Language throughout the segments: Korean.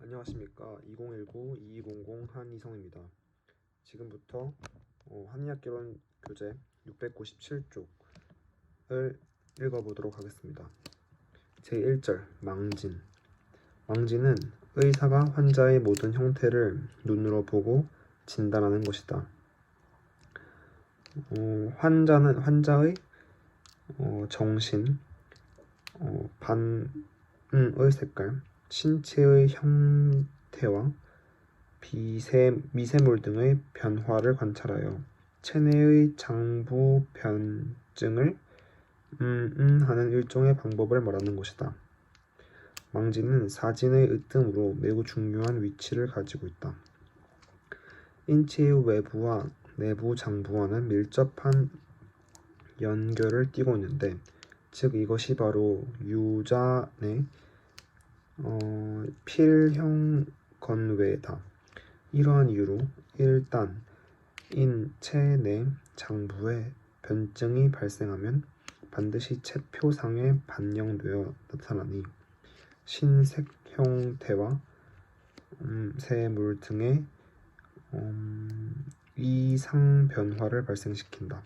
안녕하십니까. 2019-2200 한이성입니다. 지금부터 한의학개론 교재 697쪽을 읽어보도록 하겠습니다. 제1절 망진. 망진은 의사가 환자의 모든 형태를 눈으로 보고 진단하는 것이다. 환자는 환자의 정신, 반응의 색깔, 신체의 형태와 미세물 등의 변화를 관찰하여 체내의 장부 변증을 하는 일종의 방법을 말하는 것이다. 망진은 사진의 으뜸으로 매우 중요한 위치를 가지고 있다. 인체의 외부와 내부 장부와는 밀접한 연결을 띠고 있는데, 즉 이것이 바로 유자의 필형건외다. 이러한 이유로 일단 인체 내 장부에 변증이 발생하면 반드시 체표상에 반영되어 나타나니 신색 형태와 세물 등의 이상 변화를 발생시킨다.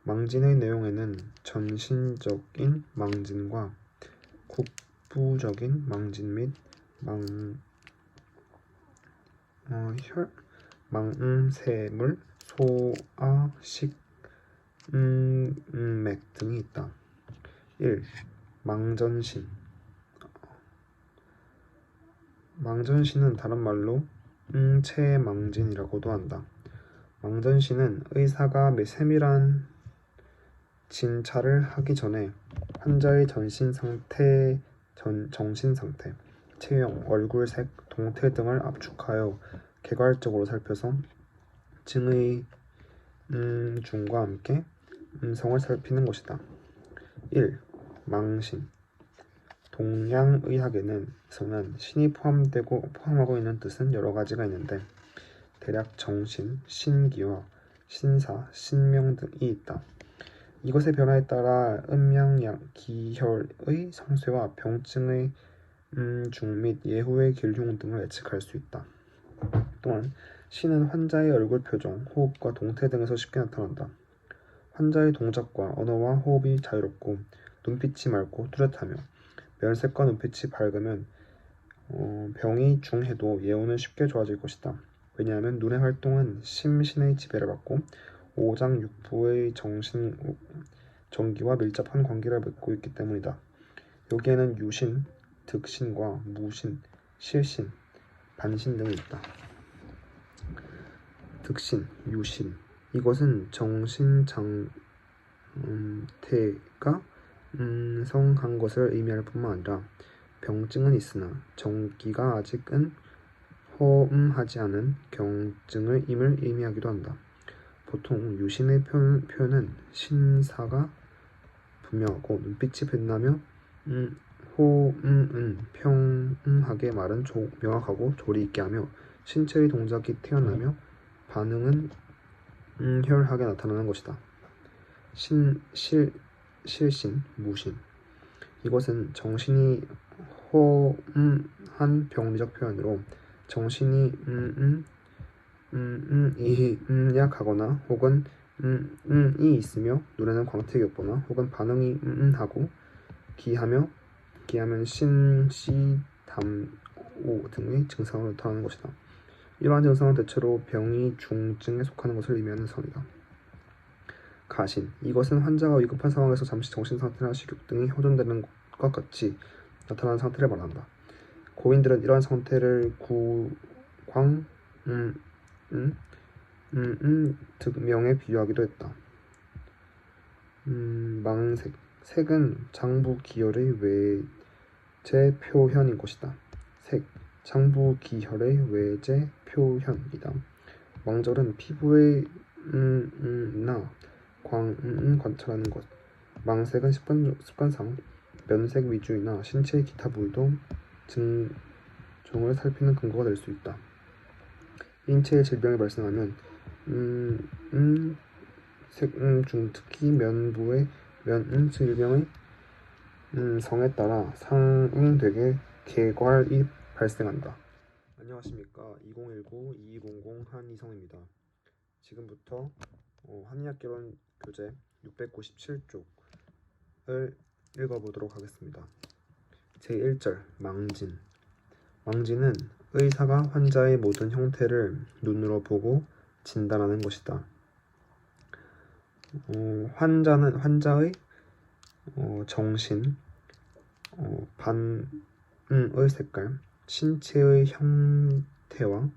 망진의 내용에는 전신적인 망진과 국부적인 망진 및 망세물, 소아, 식맥 등이 있다. 1. 망전신. 망전신은 다른 말로 체망진이라고도 한다. 망전신은 의사가 세밀한 진찰을 하기 전에 환자의 정신상태, 체형, 얼굴색, 동태 등을 압축하여 개괄적으로 살펴서 증의 중과 함께 음성을 살피는 것이다. 1. 망신. 동양의학에는 신이 포함하고 있는 뜻은 여러 가지가 있는데 대략 정신, 신기와 신사, 신명 등이 있다. 이것의 변화에 따라 음양기혈의 상쇄와 병증의 중 및 예후의 길흉 등을 예측할 수 있다. 또한 신은 환자의 얼굴 표정, 호흡과 동태 등에서 쉽게 나타난다. 환자의 동작과 언어와 호흡이 자유롭고 눈빛이 맑고 뚜렷하며 면색과 눈빛이 밝으면 병이 중해도 예후는 쉽게 좋아질 것이다. 왜냐하면 눈의 활동은 심신의 지배를 받고 오장육부의 정기와 밀접한 관계를 맺고 있기 때문이다. 여기에는 유신, 득신과 무신, 실신, 반신 등이 있다. 득신, 유신. 이것은 정신상태가 성한 것을 의미할 뿐만 아니라 병증은 있으나 정기가 아직은 허음하지 않은 경증의 임을 의미하기도 한다. 보통 유신의 표현은 신사가 분명하고 눈빛이 빛나며 호음은 평하게 말은 명확하고 조리 있게 하며 신체의 동작이 태어나며 반응은 혈하게 나타나는 것이다. 실신, 무신. 이것은 정신이 허음한 병리적 표현으로 정신이 약하거나 혹은 이 있으며 눈에는 광택이 없거나 혹은 반응이 하고 기하면 신, 시, 담, 오 등의 증상으로 나타나는 것이다. 이러한 증상은 대체로 병이 중증에 속하는 것을 의미하는 선이다. 가신. 이것은 환자가 위급한 상황에서 잠시 정신상태나 식욕 등이 호전되는 것과 같이 나타나는 상태를 말한다. 고인들은 이러한 상태를 득명에 비유하기도 했다. 망색. 색은 장부 기혈의 외제 표현인 것이다. 색. 장부 기혈의 외제 표현이다. 망절은 피부의 나 관찰하는 것. 망색은 습관상 면색 위주이나 신체의 기타 부위도 증종을 살피는 근거가 될 수 있다. 인체의 질병이 발생하면 중 특히 면부의 질병의 성에 따라 상응되게 개괄이 발생한다. 안녕하십니까. 2019-2200 한이성입니다. 지금부터 한의학개론 교재 697쪽을 읽어보도록 하겠습니다. 제1절 망진. 망진은 의사가 환자의 모든 형태를 눈으로 보고 진단하는 것이다. 환자는 환자의 정신, 반응의 색깔, 신체의 형태와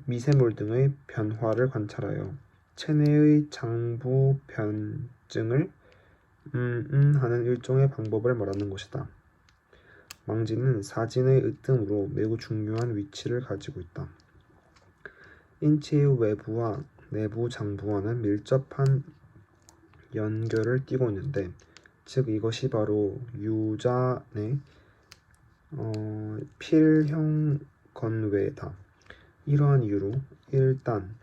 미세물 등의 변화를 관찰하여 체내의 장부 변증을 하는 일종의 방법을 말하는 것이다. 망진은 사진의 으뜸으로 매우 중요한 위치를 가지고 있다. 인체의 외부와 내부 장부와는 밀접한 연결을 띠고 있는데, 즉 이것이 바로 유잔의 필형건외다. 이러한 이유로 일단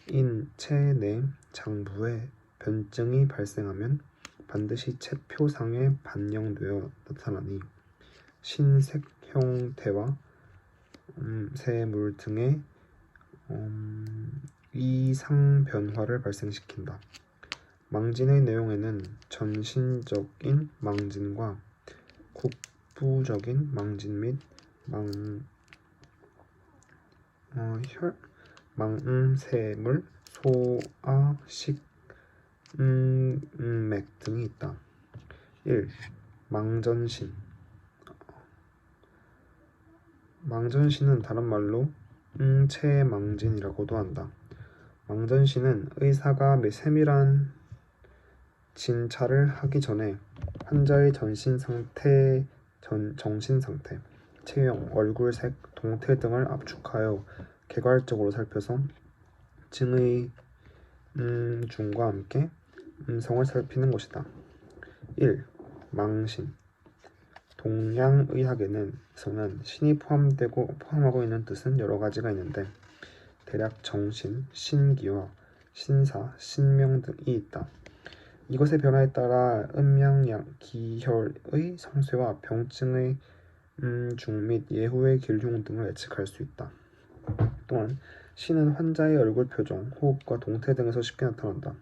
인체 내 장부에 변증이 발생하면 반드시 체표상에 반영되어 나타나니 신색 형태와 세물 등의 이상 변화를 발생시킨다. 망진의 내용에는 전신적인 망진과 국부적인 망진 및 망세물, 소아, 식맥 등이 있다. 1. 망전신. 망전신은 다른 말로 체망진이라고도 한다. 망전신은 의사가 세밀한 진찰을 하기 전에 환자의 정신상태, 체형, 얼굴색, 동태 등을 압축하여 개괄적으로 살펴서 증의 중과 함께 성을 살피는 것이다. 1. 망신. 동양의학에는 신이 포함하고 있는 뜻은 여러 가지가 있는데 대략 정신, 신기와 신사, 신명 등이 있다. 이것의 변화에 따라 기혈의 상쇄와 병증의 중 및 예후의 길흉 등을 예측할 수 있다. 또한 신은 환자의 얼굴 표정, 호흡과 동태 등에서 쉽게 나타난다.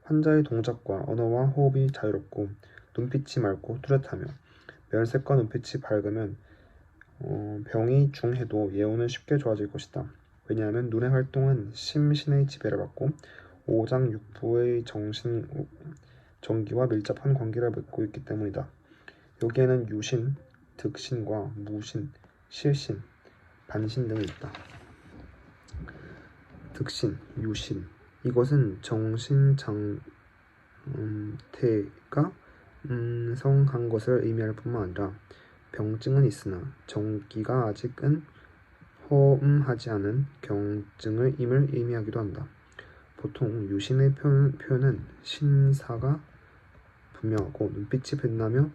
환자의 동작과 언어와 호흡이 자유롭고 눈빛이 맑고 뚜렷하며 면색과 눈빛이 밝으면 병이 중해도 예후는 쉽게 좋아질 것이다. 왜냐하면 눈의 활동은 심신의 지배를 받고 오장육부의 정기와 밀접한 관계를 맺고 있기 때문이다. 여기에는 유신, 득신과 무신, 실신, 반신 등이 있다. 득신, 유신. 이것은 정신상태가 성한 것을 의미할 뿐만 아니라 병증은 있으나 정기가 아직은 허음하지 않은 경증의 임을 의미하기도 한다. 보통 유신의 표현은 신사가 분명하고 눈빛이 빛나며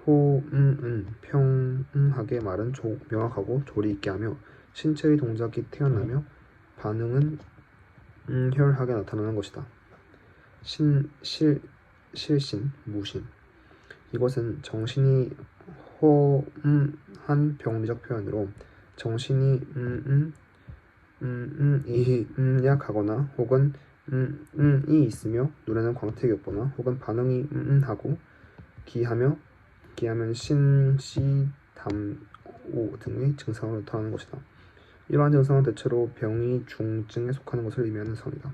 호음은 평하게 말은 명확하고 조리 있게 하며 신체의 동작이 태어나며 반응은 혈하게 나타나는 것이다. 실신, 무신. 이것은 정신이 허음한 병리적 표현으로 정신이 약하거나 혹은 이 있으며 눈에는 광택이 없거나 혹은 반응이 하고 기하면 신, 시, 담, 오 등의 증상을 나타내는 것이다. 이러한 증상은 대체로 병이 중증에 속하는 것을 의미하는 상이다.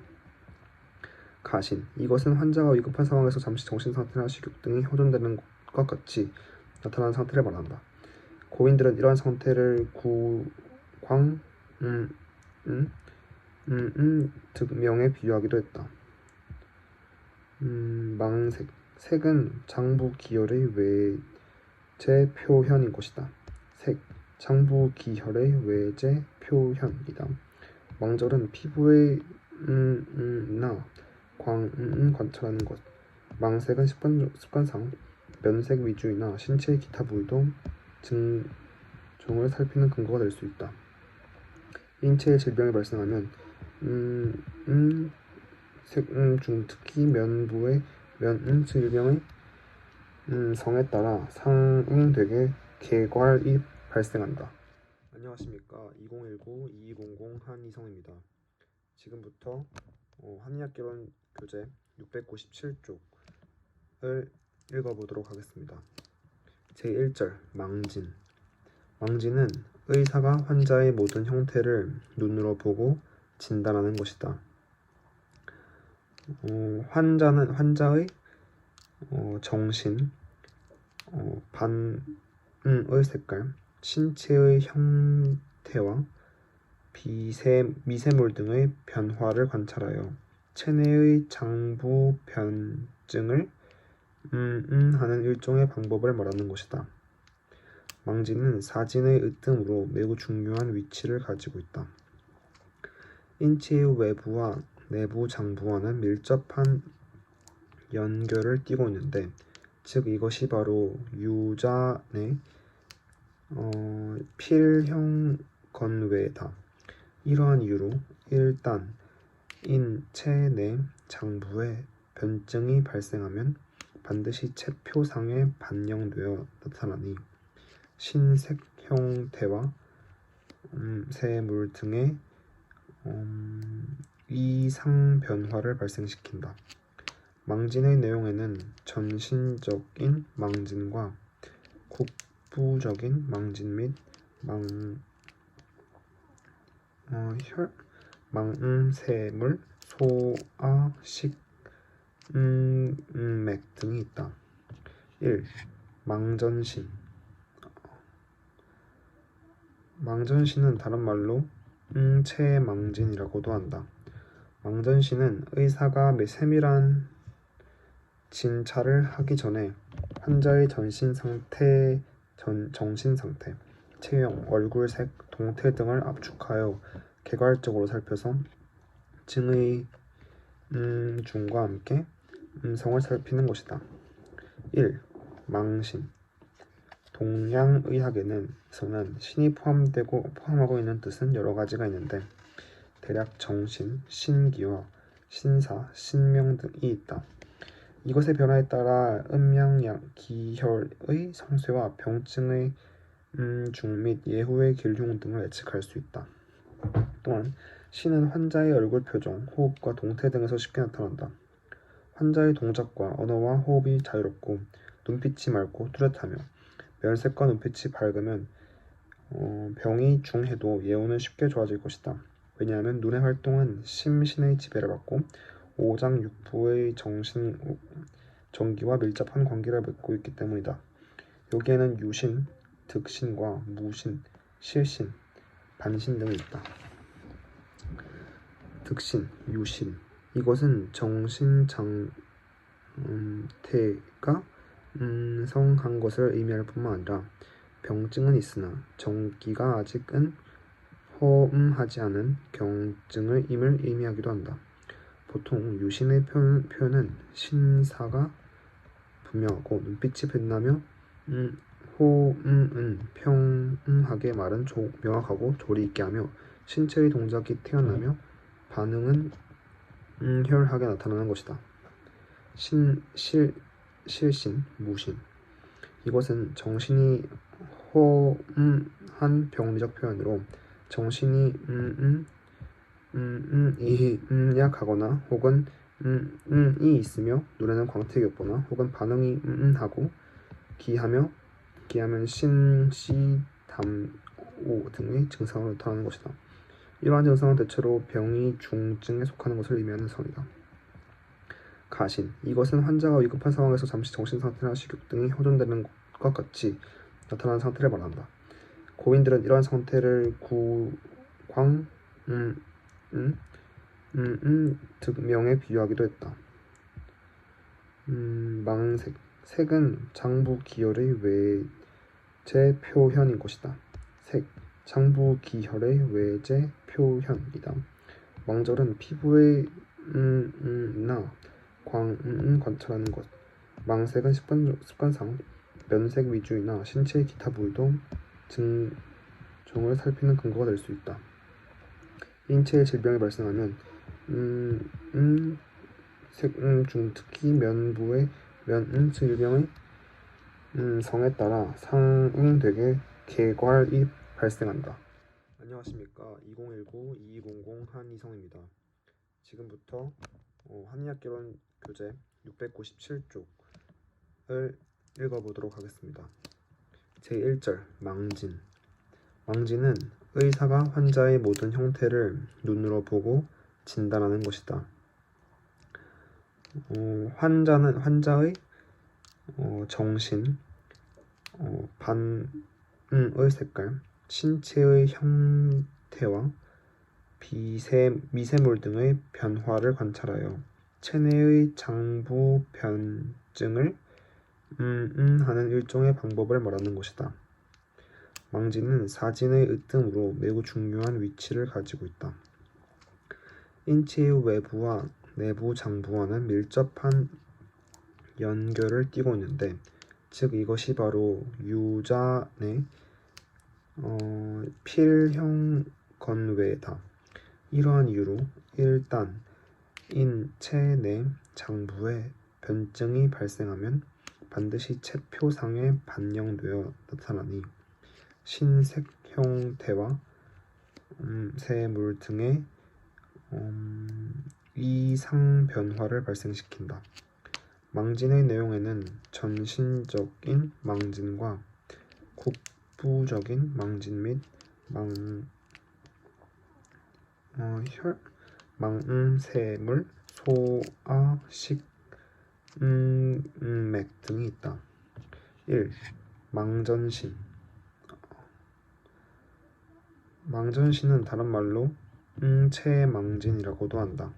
가신. 이것은 환자가 위급한 상황에서 잠시 정신상태나 식욕 등이 호전되는 것과 같이 나타나는 상태를 말한다. 고인들은 이러한 상태를 득명에 비유하기도 했다. 망색. 색은 장부 기혈의 외제 표현인 것이다. 색. 장부 기혈의 외제 표현이다. 망절은 피부의 나 관찰하는 것. 망색은 습관상 면색 위주이나 신체의 기타 부위도 증종을 살피는 근거가 될 수 있다. 인체의 질병이 발생하면 중 특히 면부의 질병의 성에 따라 상응되게 개괄이 발생한다. 안녕하십니까. 2019-2200 한이성입니다. 지금부터 한의학개론 교재 697쪽을 읽어보도록 하겠습니다. 제1절 망진. 망진은 의사가 환자의 모든 형태를 눈으로 보고 진단하는 것이다. 환자의 정신, 반응의 색깔, 신체의 형태와 미세물 등의 변화를 관찰하여 체내의 장부 변증을 하는 일종의 방법을 말하는 것이다. 망진은 사진의 으뜸으로 매우 중요한 위치를 가지고 있다. 인체의 외부와 내부 장부와는 밀접한 연결을 띠고 있는데, 즉 이것이 바로 유자의 필형건외다. 이러한 이유로 일단 인체 내 장부에 변증이 발생하면 반드시 체표상에 반영되어 나타나니 신색 형태와 세물 등의 이상 변화를 발생시킨다. 망진의 내용에는 전신적인 망진과 국부적인 망진 및 망세물, 소아, 식맥 등이 있다. 1. 망전신. 망전신은 다른 말로 체망진이라고도 한다. 망전신은 의사가 세밀한 진찰을 하기 전에 환자의 정신 상태, 체형, 얼굴색, 동태 등을 압축하여 개괄적으로 살펴서 증의 중과 함께 음성을 살피는 것이다. 1. 망신. 동양의학에는 신이 포함하고 있는 뜻은 여러 가지가 있는데 대략 정신, 신기와 신사, 신명 등이 있다. 이것의 변화에 따라 기혈의 성쇠와 병증의 중 및 예후의 길흉 등을 예측할 수 있다. 또한 신은 환자의 얼굴 표정, 호흡과 동태 등에서 쉽게 나타난다. 환자의 동작과 언어와 호흡이 자유롭고 눈빛이 맑고 뚜렷하며 면색과 눈빛이 밝으면 병이 중해도 예후는 쉽게 좋아질 것이다. 왜냐하면 눈의 활동은 심신의 지배를 받고 오장육부의 정기와 밀접한 관계를 맺고 있기 때문이다. 여기에는 유신, 득신과 무신, 실신, 반신 등이 있다. 득신, 유신. 이것은 정신 상태가 성한 것을 의미할 뿐만 아니라 병증은 있으나 정기가 아직은 허음하지 않은 경증의 임을 의미하기도 한다. 보통 유신의 표현은 신사가 분명하고 눈빛이 빛나며 호음은 평하게 말은 명확하고 조리 있게 하며 신체의 동작이 태어나며 반응은 혈하게 나타나는 것이다. 실신, 무신. 이것은 정신이 허음한 병리적 표현으로 정신이 약하거나 혹은 이 있으며 눈에는 광택이 없거나 혹은 반응이 하고 기하면 신시, 담오 등의 증상을 나타내는 것이다. 이러한 증상은 대체로 병이 중증에 속하는 것을 의미하는 선이다. 가신. 이것은 환자가 위급한 상황에서 잠시 정신상태나 식욕 등이 호전되는 것과 같이 나타나는 상태를 말한다. 고인들은 이러한 상태를 득명에 비유하기도 했다. 망색. 색은 장부 기혈의 외제 표현인 것이다. 색. 장부 기혈의 외제 표현이다. 망절은 피부의 나 관찰하는 것. 망색은 습관상 면색 위주이나 신체의 기타 부위도 증종을 살피는 근거가 될 수 있다. 인체의 질병이 발생하면 중 특히 면부의 질병의 성에 따라 상응되게 계괄이 발생한다. 안녕하십니까. 2019-2200 한이성입니다. 지금부터 한의학개론 교재 697쪽을 읽어보도록 하겠습니다. 제1절 망진. 망진은 의사가 환자의 모든 형태를 눈으로 보고 진단하는 것이다. 환자는 환자의 정신, 반응의 색깔, 신체의 형태와 미세물 등의 변화를 관찰하여 체내의 장부 변증을 하는 일종의 방법을 말하는 것이다. 망진은 사진의 으뜸으로 매우 중요한 위치를 가지고 있다. 인체의 외부와 내부 장부와는 밀접한 연결을 띠고 있는데, 즉 이것이 바로 유자의 필형건외다. 이러한 이유로 일단 인체 내 장부에 변증이 발생하면 반드시 체표상에 반영되어 나타나니 신색 형태와 세물 등의 이상 변화를 발생시킨다. 망진의 내용에는 전신적인 망진과 국부적인 망진 및 망세물, 소아, 식맥 등이 있다. 1. 망전신. 망전신은 다른 말로 체망진이라고도 한다.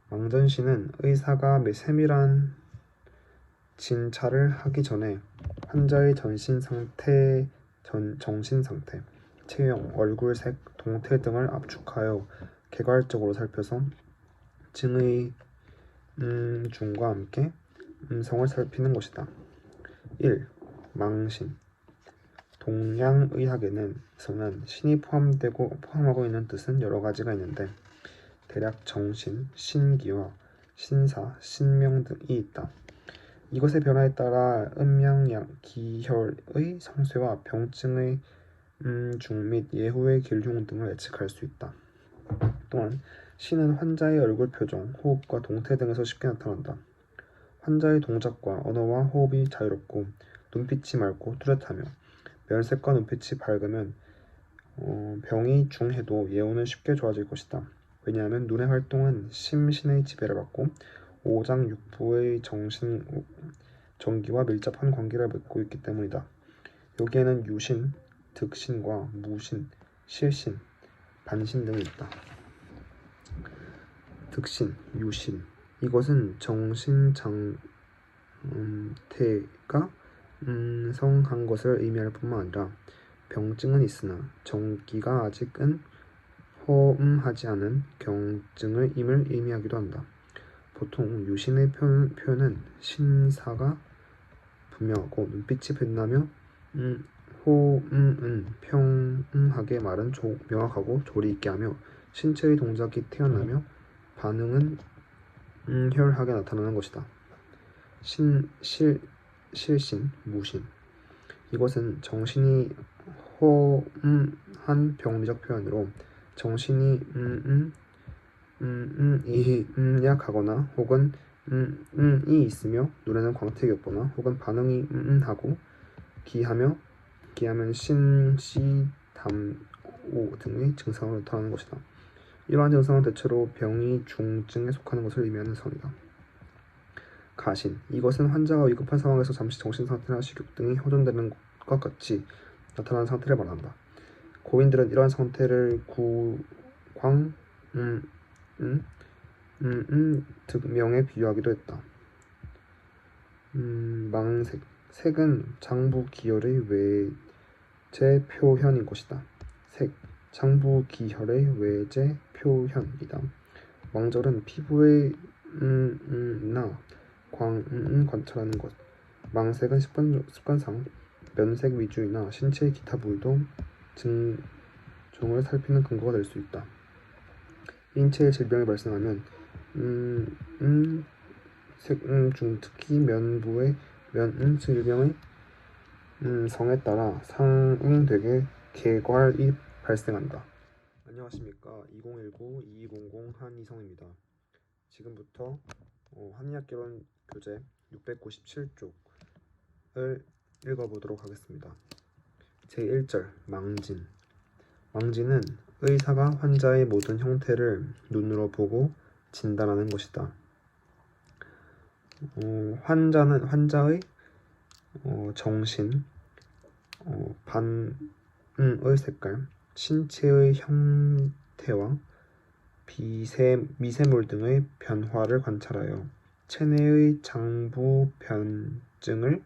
망전신은 의사가 세밀한 진찰을 하기 전에 환자의 정신 상태, 체형, 얼굴색, 동태 등을 압축하여 개괄적으로 살펴서 증의 중과 함께 성을 살피는 것이다. 1. 망신. 동양의학에는 신이 포함하고 있는 뜻은 여러 가지가 있는데 대략 정신, 신기와 신사, 신명 등이 있다. 이것의 변화에 따라 음양기혈의 상쇄와 병증의 중 및 예후의 길흉 등을 예측할 수 있다. 또한 신은 환자의 얼굴 표정, 호흡과 동태 등에서 쉽게 나타난다. 환자의 동작과 언어와 호흡이 자유롭고 눈빛이 맑고 뚜렷하며 면색과 눈빛이 밝으면 병이 중해도 예후는 쉽게 좋아질 것이다. 왜냐하면 눈의 활동은 심신의 지배를 받고 오장육부의 정기와 밀접한 관계를 맺고 있기 때문이다. 여기에는 유신, 득신과 무신, 실신, 반신 등이 있다. 득신, 유신. 이것은 정신장태가 성한 것을 의미할 뿐만 아니라 병증은 있으나 정기가 아직은 허음하지 않은 경증의 임을 의미하기도 한다. 보통 유신의 표현은 신사가 분명하고 눈빛이 빛나며 호음은 평하게 말은 명확하고 조리 있게 하며 신체의 동작이 태어나며 반응은 혈하게 나타나는 것이다. 실신, 무신. 이것은 정신이 허음한 병리적 표현으로 정신이 약하거나 혹은 이 있으며 눈에는 광택이 없거나 혹은 반응이 하고 기하면 신, 시, 담, 오 등의 증상을 나타내는 것이다. 이러한 증상은 대체로 병이 중증에 속하는 것을 의미하는 성이다. 가신. 이것은 환자가 위급한 상황에서 잠시 정신상태나 식욕 등이 호전되는 것과 같이 나타나는 상태를 말한다. 고인들은 이러한 상태를 득명에 비유하기도 했다. 망색. 색은 장부 기혈의 외제 표현인 것이다. 색. 장부 기혈의 외제 표현이다. 망절은 피부의 나 관찰하는 것. 망색은 습관상 면색 위주이나 신체의 기타 부위도 증종을 살피는 근거가 될 수 있다. 인체에 질병이 발생하면 중 특히 면부의 질병의 성에 따라 상응되게 계괄이 발생한다. 안녕하십니까. 2019-2200 한이성입니다. 지금부터 한의학개론 교재 697쪽을 읽어보도록 하겠습니다. 제1절 망진. 망진은 의사가 환자의 모든 형태를 눈으로 보고 진단하는 것이다. 환자의 정신, 반응의 색깔, 신체의 형태와 미세물 등의 변화를 관찰하여 체내의 장부 변증을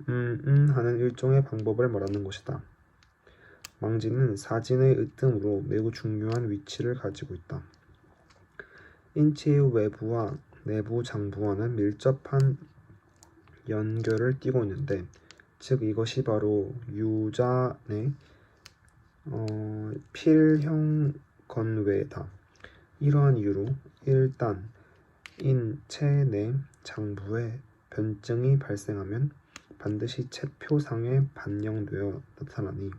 하는 일종의 방법을 말하는 것이다. 망진은 사진의 으뜸으로 매우 중요한 위치를 가지고 있다. 인체의 외부와 내부 장부와는 밀접한 연결을 띠고 있는데, 즉 이것이 바로 유잔의 필형건외다. 이러한 이유로 일단 인체 내 장부에 변증이 발생하면 반드시 체표상에 반영되어 나타나니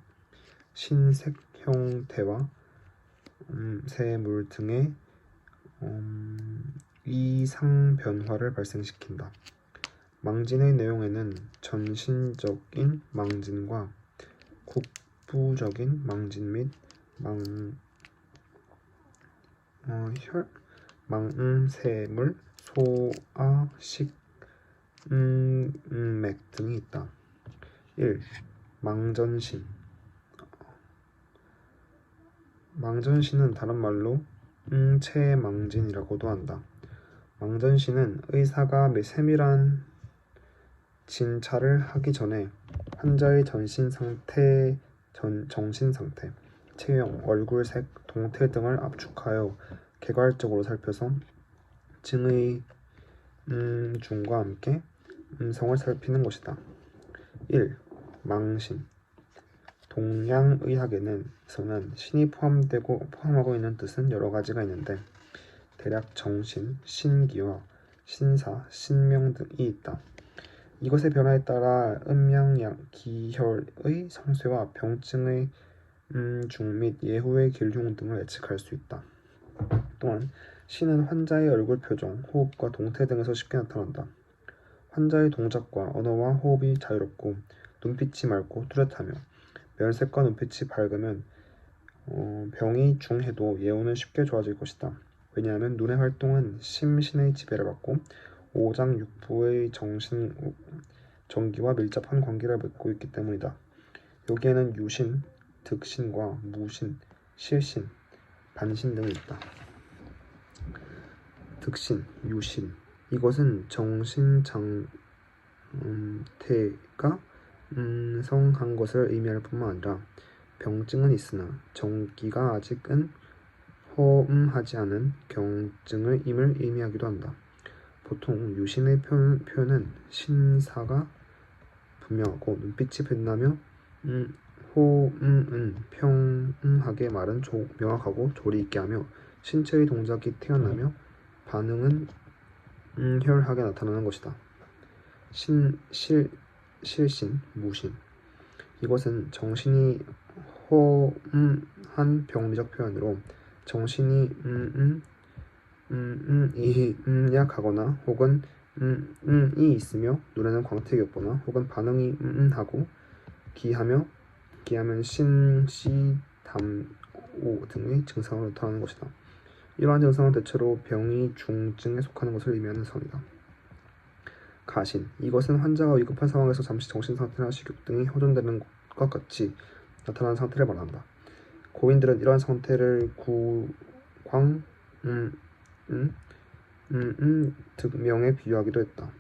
신색 형태와 세물 등의 이상 변화를 발생시킨다. 망진의 내용에는 전신적인 망진과 국부적인 망진 및 망세물, 소아, 식맥 등이 있다. 1. 망전신. 망전신은 다른 말로 체망진이라고도 한다. 망전신은 의사가 세밀한 진찰을 하기 전에 환자의 정신 상태, 체형, 얼굴색, 동태 등을 압축하여 개괄적으로 살펴서 증의 중과 함께 성을 살피는 것이다. 1. 망신. 동양의학에는 신이 포함하고 있는 뜻은 여러 가지가 있는데, 대략 정신, 신기와 신사, 신명 등이 있다. 이것의 변화에 따라 기혈의 상쇄와 병증의 중 및 예후의 길흉 등을 예측할 수 있다. 또한 신은 환자의 얼굴 표정, 호흡과 동태 등에서 쉽게 나타난다. 환자의 동작과 언어와 호흡이 자유롭고 눈빛이 맑고 뚜렷하며 면색과 눈빛이 밝으면 병이 중해도 예후는 쉽게 좋아질 것이다. 왜냐하면 눈의 활동은 심신의 지배를 받고 오장육부의 정기와 밀접한 관계를 맺고 있기 때문이다. 여기에는 유신, 득신과 무신, 실신, 반신 등이 있다. 득신, 유신. 이것은 정신 상태가 성한 것을 의미할 뿐만 아니라 병증은 있으나 정기가 아직은 허음하지 않은 경증의 임을 의미하기도 한다. 보통 유신의 표현은 신사가 분명하고 눈빛이 빛나며 호음은 평하게 말은 명확하고 조리 있게 하며 신체의 동작이 태어나며 반응은 혈하게 나타나는 것이다. 실신, 무신. 이것은 정신이 허음한 병리적 표현으로 정신이 약하거나 혹은 이 있으며 눈에는 광택이 없거나 혹은 반응이 하고 기하면 신, 시, 담, 오 등의 증상을 나타내는 것이다. 이러한 증상은 대체로 병이 중증에 속하는 것을 의미하는 성이다. 가신. 이것은 환자가 위급한 상황에서 잠시 정신상태나 식욕 등이 호전되는 것과 같이 나타나는 상태를 말한다. 고인들은 이러한 상태를 득명에 비유하기도 했다.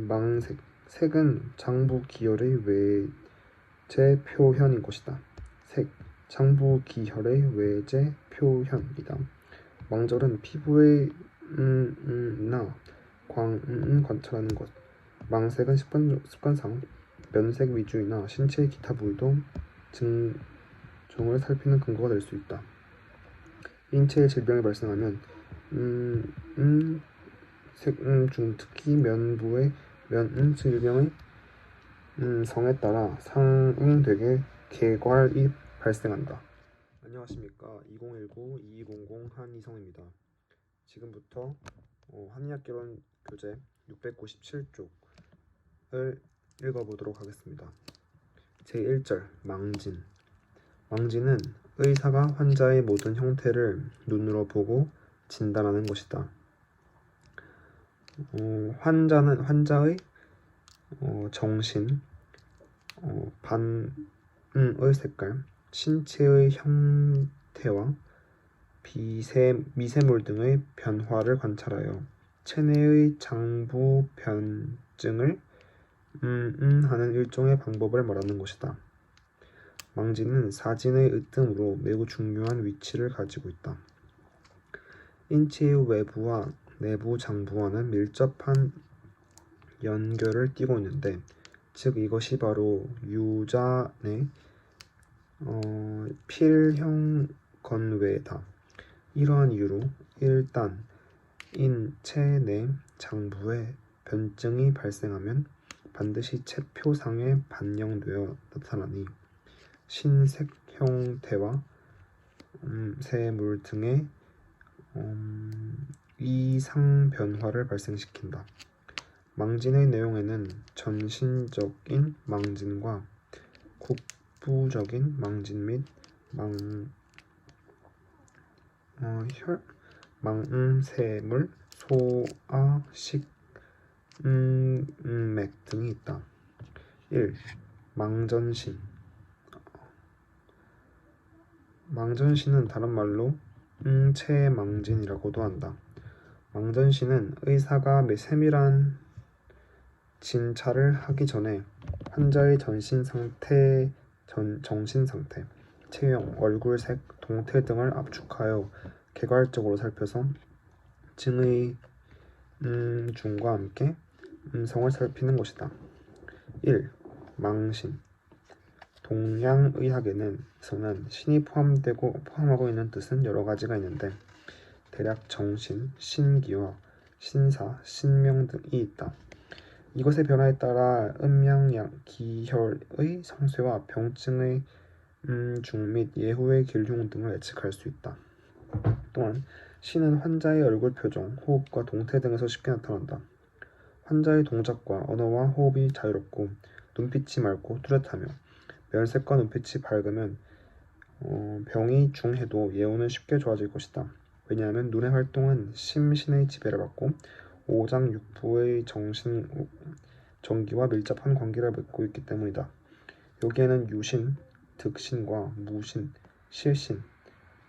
망색. 색은 장부 기혈의 외제 표현인 것이다. 색. 장부 기혈의 외제 표현이다. 망절은 피부의 나 관찰하는 것. 망색은 습관상 면색 위주이나 신체의 기타 부위도 증종을 살피는 근거가 될 수 있다. 인체의 질병이 발생하면 중 특히 면부의 질병의 성에 따라 상응되게 계괄이 발생한다. 안녕하십니까. 2019-2200 한이성입니다. 지금부터 한의학개론 교재 697쪽을 읽어보도록 하겠습니다. 제1절 망진. 망진은 의사가 환자의 모든 형태를 눈으로 보고 진단하는 것이다. 환자의 정신, 반응의 색깔, 신체의 형태와 미세물 등의 변화를 관찰하여 체내의 장부 변증을 하는 일종의 방법을 말하는 것이다. 망진은 사진의 으뜸으로 매우 중요한 위치를 가지고 있다. 인체의 외부와 내부 장부와는 밀접한 연결을 띠고 있는데, 즉 이것이 바로 유자의 필형건외다. 이러한 이유로 일단 인체 내 장부에 변증이 발생하면 반드시 체표상에 반영되어 나타나니 신색 형태와 세물 등의 이상 변화를 발생시킨다. 망진의 내용에는 전신적인 망진과 국부적인 망진 및 망세물, 소아, 식맥 등이 있다. 1. 망전신. 망전신은 다른 말로 체망진이라고도 한다. 망전신은 의사가 세밀한 진찰을 하기 전에 환자의 정신 상태, 체형, 얼굴색, 동태 등을 압축하여 개괄적으로 살펴서 증의 중과 함께 음성을 살피는 것이다. 1. 망신. 동양의학에는 신이 포함하고 있는 뜻은 여러 가지가 있는데 대략 정신, 신기와 신사, 신명 등이 있다. 이것의 변화에 따라 기혈의 상쇄와 병증의 중 및 예후의 길흉 등을 예측할 수 있다. 또한 신은 환자의 얼굴 표정, 호흡과 동태 등에서 쉽게 나타난다. 환자의 동작과 언어와 호흡이 자유롭고 눈빛이 맑고 뚜렷하며 면색과 눈빛이 밝으면 병이 중해도 예후는 쉽게 좋아질 것이다. 왜냐하면 눈의 활동은 심신의 지배를 받고 오장육부의 정기와 밀접한 관계를 맺고 있기 때문이다. 여기에는 유신, 득신과 무신, 실신,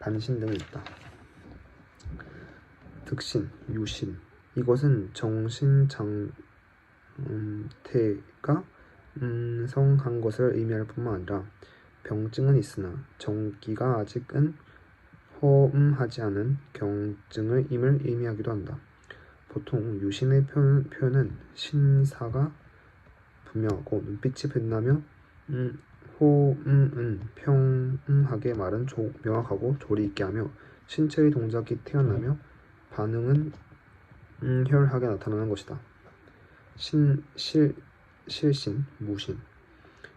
반신 등이 있다. 득신, 유신. 이것은 정신 상태가 성한 것을 의미할 뿐만 아니라 병증은 있으나 정기가 아직은 허음하지 않은 경증의 임을 의미하기도 한다. 보통 유신의 표현은 신사가 분명하고 눈빛이 빛나며 호음은 평하게 말은 명확하고 조리 있게 하며 신체의 동작이 태어나며 반응은 혈하게 나타나는 것이다. 실신, 무신.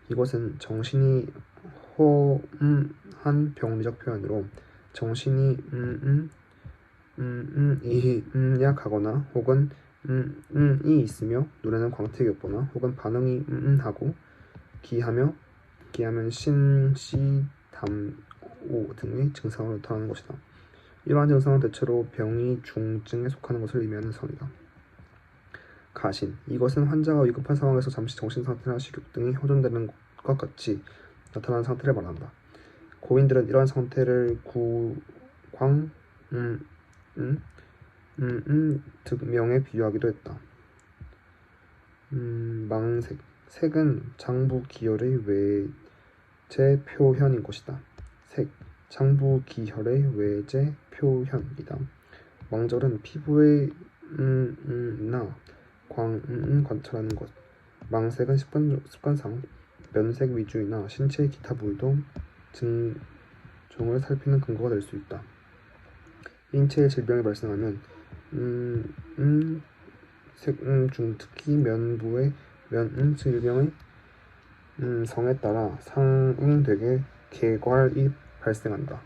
이것은 정신이 허음한 병리적 표현으로 정신이 약하거나 혹은 이 있으며 눈에는 광택이 없거나 혹은 반응이 하고 기하면 신시 담오 등의 증상을 나타내는 것이다. 이러한 증상은 대체로 병이 중증에 속하는 것을 의미하는 선이다. 가신. 이것은 환자가 위급한 상황에서 잠시 정신상태나 식욕 등이 호전되는 것과 같이 나타나는 상태를 말한다. 고인들은 이러한 상태를 득명에 비유하기도 했다. 망색. 색은 장부 기혈의 외제 표현인 것이다. 색. 장부 기혈의 외제 표현이다. 망절은 피부의 나 관찰하는 것. 망색은 습관상 면색 위주이나 신체의 기타 부위도 증종을 살피는 근거가 될 수 있다. 인체의 질병이 발생하면 중 특히 면부의 질병의 성에 따라 상응되게 계괄이 발생한다.